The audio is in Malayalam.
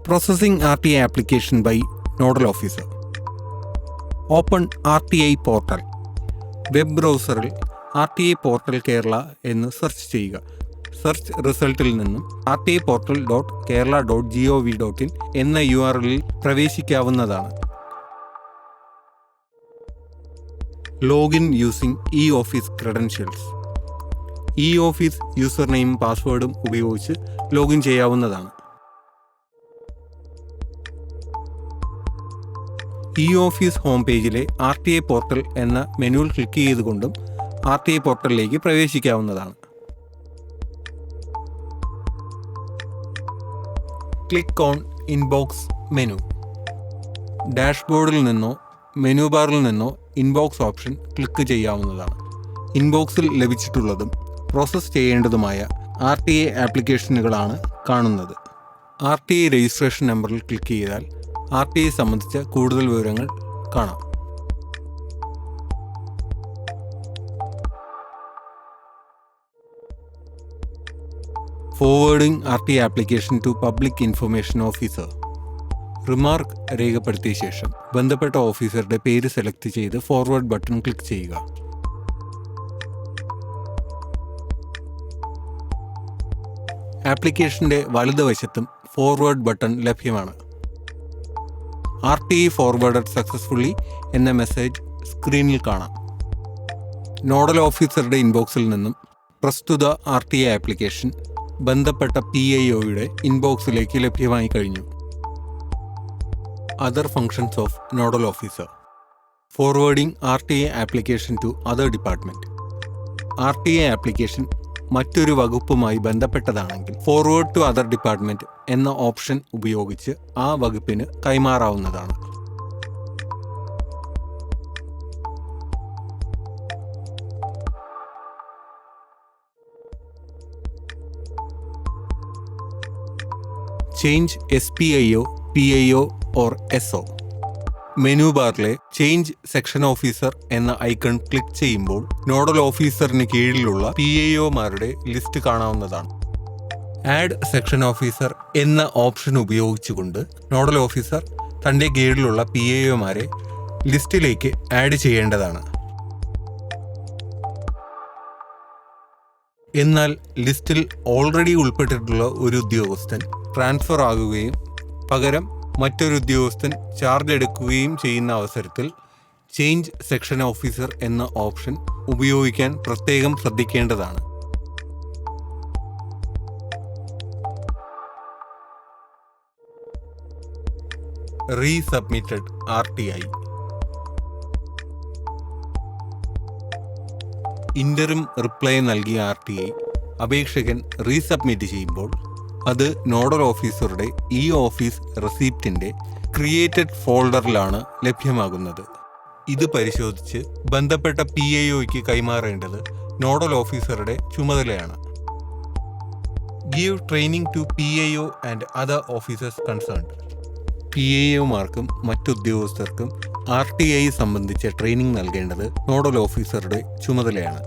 Processing RTI application by Nodal Officer. Open RTI portal. Web ബ്രൗസറിൽ RTI പോർട്ടൽ കേരള എന്ന് സെർച്ച് ചെയ്യുക. സെർച്ച് റിസൾട്ടിൽ നിന്നും rtiportal.kerala.gov.in എന്ന URL പ്രവേശിക്കാവുന്നതാണ്. Login using e office credentials. E office user name പാസ്വേഡും ഉപയോഗിച്ച് ലോഗിൻ ചെയ്യാവുന്നതാണ്. ഇ-ഓഫീസ് ഹോം പേജിലെ RTI പോർട്ടൽ എന്ന മെനുവിൽ ക്ലിക്ക് ചെയ്തുകൊണ്ടും RTI പോർട്ടലിലേക്ക് പ്രവേശിക്കാവുന്നതാണ്. Click on inbox menu. ഡാഷ്ബോർഡിൽ നിന്നോ മെനു ബാറിൽ നിന്നോ ഇൻബോക്സ് ഓപ്ഷൻ ക്ലിക്ക് ചെയ്യാവുന്നതാണ്. ഇൻബോക്സിൽ ലഭിച്ചിട്ടുള്ളതും പ്രോസസ്സ് ചെയ്യേണ്ടതുമായ RTI ആപ്ലിക്കേഷനുകളാണ് കാണുന്നത്. RTI രജിസ്ട്രേഷൻ നമ്പറിൽ ക്ലിക്ക് ചെയ്താൽ RTI സംബന്ധിച്ച കൂടുതൽ വിവരങ്ങൾ കാണാം. Forwarding RTI application to public information officer. Remark രേഖപ്പെടുത്തിയ ശേഷം ബന്ധപ്പെട്ട ഓഫീസറുടെ പേര് സെലക്ട് ചെയ്ത് ഫോർവേഡ് ബട്ടൺ ക്ലിക്ക് ചെയ്യുക. ആപ്ലിക്കേഷൻ്റെ വലതുവശത്തും ഫോർവേഡ് ബട്ടൺ ലഭ്യമാണ്. RTI ഫോർവേഡഡ് സക്സസ്ഫുള്ളി എന്ന മെസ്സേജ് സ്ക്രീനിൽ കാണാം. നോഡൽ ഓഫീസറുടെ ഇൻബോക്സിൽ നിന്നും പ്രസ്തുത RTI ആപ്ലിക്കേഷൻ ബന്ധപ്പെട്ട PIOയുടെ ഇൻബോക്സിലേക്ക് ലഭ്യമായി കഴിഞ്ഞു. Other functions of nodal officer. Forwarding RTI application to other department. RTI application മറ്റൊരു വകുപ്പുമായി ബന്ധപ്പെട്ടതാണെങ്കിൽ ഫോർവേഡ് ടു അതർ ഡിപ്പാർട്ട്മെൻറ്റ് എന്ന ഓപ്ഷൻ ഉപയോഗിച്ച് ആ വകുപ്പിന് കൈമാറാവുന്നതാണ്. Change SPIO, PIO or SO. Menu ബാറിലെ ചേഞ്ച് സെക്ഷൻ ഓഫീസർ എന്ന ഐക്കൺ ക്ലിക്ക് ചെയ്യുമ്പോൾ നോഡൽ ഓഫീസറിന് കീഴിലുള്ള PIOമാരുടെ ലിസ്റ്റ് കാണാവുന്നതാണ്. ആഡ് സെക്ഷൻ ഓഫീസർ എന്ന ഓപ്ഷൻ ഉപയോഗിച്ചുകൊണ്ട് നോഡൽ ഓഫീസർ തൻ്റെ കീഴിലുള്ള PIOമാരെ ലിസ്റ്റിലേക്ക് ആഡ് ചെയ്യേണ്ടതാണ്. എന്നാൽ ലിസ്റ്റിൽ ഓൾറെഡി ഉൾപ്പെട്ടിട്ടുള്ള ഒരു ഉദ്യോഗസ്ഥൻ ട്രാൻസ്ഫർ ആകുകയും പകരം മറ്റൊരു ഉദ്യോഗസ്ഥൻ ചാർജ് എടുക്കുകയും ചെയ്യുന്ന അവസരത്തിൽ ചേഞ്ച് സെക്ഷൻ ഓഫീസർ എന്ന ഓപ്ഷൻ ഉപയോഗിക്കാൻ പ്രത്യേകം ശ്രദ്ധിക്കേണ്ടതാണ്. റീസബ്മിറ്റഡ് RTI. ഇൻ്ററിം റിപ്ലൈ നൽകിയ RTI അപേക്ഷകൻ റീസബ്മിറ്റ് ചെയ്യുമ്പോൾ അത് നോഡൽ ഓഫീസറുടെ ഇ-ഓഫീസ് റെസിപ്റ്റിൻ്റെ ക്രിയേറ്റഡ് ഫോൾഡറിലാണ് ലഭ്യമാകുന്നത്. ഇത് പരിശോധിച്ച് ബന്ധപ്പെട്ട PIOയ്ക്ക് കൈമാറേണ്ടത് നോഡൽ ഓഫീസറുടെ ചുമതലയാണ്. Give training to PIO and other officers concerned. PIOമാർക്കും മറ്റുദ്യോഗസ്ഥർക്കും RTI സംബന്ധിച്ച ട്രെയിനിങ് നൽകേണ്ടത് നോഡൽ ഓഫീസറുടെ ചുമതലയാണ്.